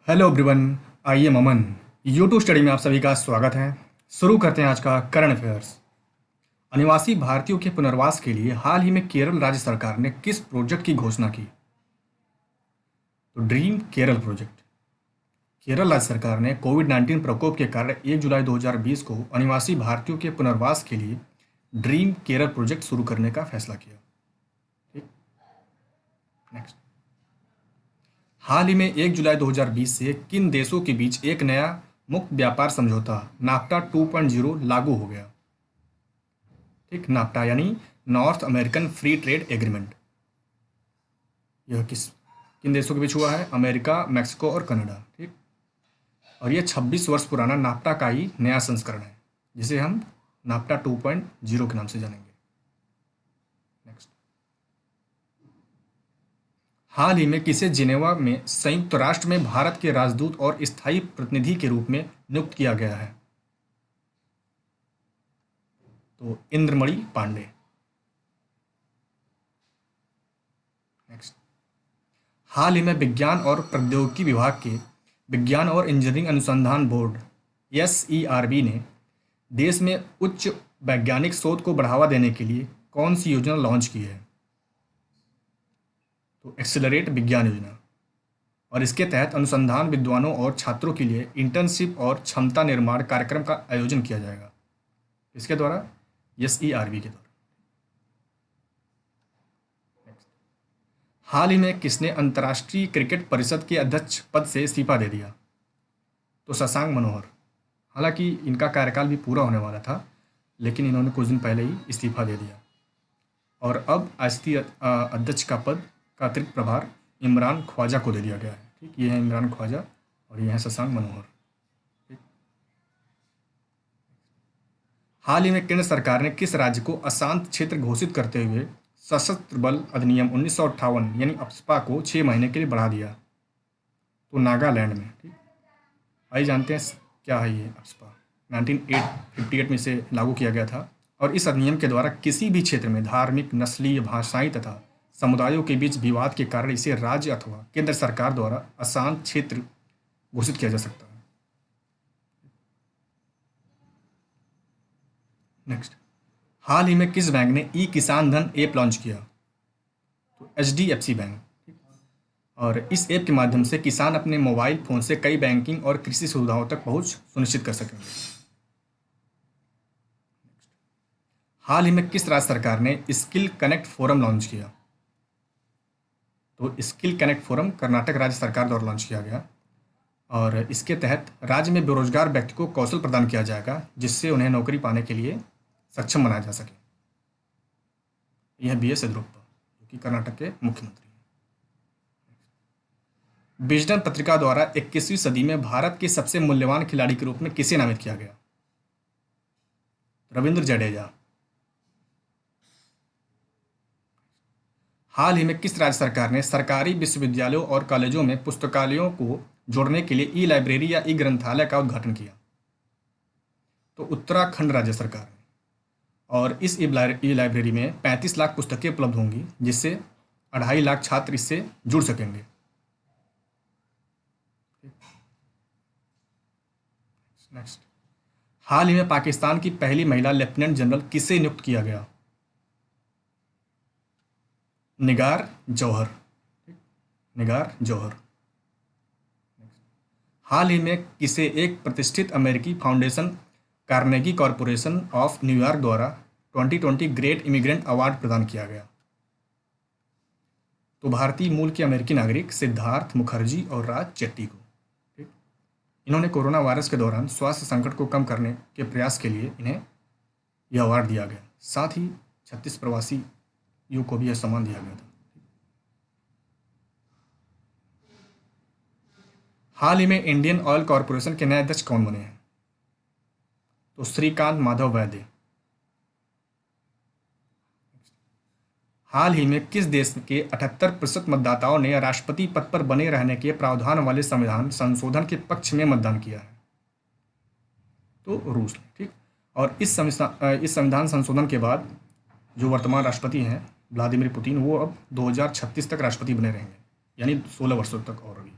Hello everyone. I am Aman. YouTube study में आप सभी का स्वागत है। शुरू करते हैं आज का करंट अफेयर्स। अनिवासी भारतीयों के पुनर्वास के लिए हाल ही में केरल राज्य सरकार ने किस प्रोजेक्ट की घोषणा की? तो ड्रीम केरल प्रोजेक्ट। केरल राज्य सरकार ने कोविड-19 प्रकोप के कारण 1 जुलाई 2020 को अनिवासी भारतीयों के पुनर्वास के लिए ड्रीम केरल प्रोजेक्ट शुरू करने का फैसला किया। ठीक, नेक्स्ट। हाल ही में 1 जुलाई 2020 से किन देशों के बीच एक नया मुक्त व्यापार समझौता नाफ्टा 2.0 लागू हो गया? ठीक, नाफ्टा यानी north American free trade agreement. यह किन देशों के बीच हुआ है? अमेरिका, मैक्सिको और कनाडा। ठीक, और यह 26 वर्ष पुराना नाफ्टा का ही नया संस्करण है, जिसे हम नाफ्टा 2.0 के नाम से जानेंगे। नेक्स्ट। हाल ही में किसे जिनेवा में संयुक्त राष्ट्र में भारत के राजदूत और स्थायी प्रतिनिधि के रूप में नियुक्त किया गया है? तो इंद्रमणि पांडे। नेक्स्ट। हाल ही में विज्ञान और प्रौद्योगिकी विभाग के विज्ञान और इंजीनियरिंग अनुसंधान बोर्ड एसईआरबी ने देश में उच्च वैज्ञानिक शोध को बढ़ावा देने के लिए कौन सी योजना लॉन्च की है? तो एक्सेलरेट विज्ञान योजना। और इसके तहत अनुसंधान विद्वानों और छात्रों के लिए इंटर्नशिप और क्षमता निर्माण कार्यक्रम का आयोजन किया जाएगा। इसके द्वारा एसईआरबी के द्वारा। हाल ही में किसने अंतर्राष्ट्रीय क्रिकेट परिषद के अध्यक्ष पद से इस्तीफा दे दिया? तो शशांक मनोहर। हालांकि इनका कार्यकाल भी पूरा होने वाला था, लेकिन इन्होंने कुछ दिन पहले ही इस्तीफा दे दिया और अब अस्थायी अध्यक्ष का पद का अतिरिक्त प्रभार इमरान ख्वाजा को दे दिया गया है। ठीक, ये है इमरान ख्वाजा और ये है शशांक मनोहर। ठीक। हाल ही में केंद्र सरकार ने किस राज्य को अशांत क्षेत्र घोषित करते हुए सशस्त्र बल अधिनियम 1958 यानी अप्सपा को 6 महीने के लिए बढ़ा दिया? तो नागालैंड में। ठीक, आइए जानते हैं क्या है ये अप्सपा। 1958 में इसे लागू किया गया था और इस अधिनियम के द्वारा किसी भी क्षेत्र में धार्मिक, नस्लीय, भाषाई तथा समुदायों के बीच विवाद के कारण इसे राज्य अथवा केंद्र सरकार द्वारा अशांत क्षेत्र घोषित किया जा सकता है। नेक्स्ट। हाल ही में किस बैंक ने ई किसान धन ऐप लॉन्च किया? तो एचडीएफसी बैंक। और इस ऐप के माध्यम से किसान अपने मोबाइल फोन से कई बैंकिंग और कृषि सुविधाओं तक पहुंच सुनिश्चित कर सकेंगे। हाल ही में किस राज्य सरकार ने स्किल कनेक्ट फोरम लॉन्च किया? तो स्किल कनेक्ट फोरम कर्नाटक राज्य सरकार द्वारा लॉन्च किया गया और इसके तहत राज्य में बेरोजगार व्यक्ति को कौशल प्रदान किया जाएगा, जिससे उन्हें नौकरी पाने के लिए सक्षम बनाया जा सके। यह बीएस येदियुरप्पा, जो कि कर्नाटक के मुख्यमंत्री हैं। विजडन पत्रिका द्वारा 21वीं सदी में भारत के सबसे मूल्यवान खिलाड़ी के रूप में किसे नामित किया गया? रविंद्र जडेजा। हाल ही में किस राज्य सरकार ने सरकारी विश्वविद्यालयों और कॉलेजों में पुस्तकालयों को जोड़ने के लिए ई लाइब्रेरी या ई ग्रंथालय का उद्घाटन किया? तो उत्तराखंड राज्य सरकार ने। और इस ई लाइब्रेरी में 35 लाख पुस्तकें उपलब्ध होंगी, जिससे 2.5 लाख छात्र इससे जुड़ सकेंगे। नेक्स्ट। हाल ही में पाकिस्तान की पहली महिला लेफ्टिनेंट जनरल किसे नियुक्त किया गया? निगार जौहर। निगार जौहर। हाल ही में किसे एक प्रतिष्ठित अमेरिकी foundation Carnegie corporation of New York द्वारा 2020 ग्रेट इमिग्रेंट अवार्ड प्रदान किया गया? तो भारतीय मूल के अमेरिकी नागरिक सिद्धार्थ मुखर्जी और राज चेट्टी को। ठीक, इन्होंने कोरोना वायरस के दौरान स्वास्थ्य संकट को कम करने के प्रयास के लिए इन्हें यह अवार्ड दिया गया। साथ ही 36 प्रवासियों को भी यह सम्मान दिया गया था। हाल ही में इंडियन ऑयल कॉरपोरेशन के नए अध्यक्ष कौन बने हैं? तो श्रीकांत माधव वैद्य। हाल ही में किस देश के 78% मतदाताओं ने राष्ट्रपति पद पर बने रहने के प्रावधान वाले संविधान संशोधन के पक्ष में मतदान किया है? तो रूस। ठीक, और इस संविधान संशोधन के बाद जो वर्तमान राष्ट्रपति हैं व्लादिमीर पुतिन, वो अब 2036 तक राष्ट्रपति बने रहेंगे, यानी 16 वर्षों तक और अभी।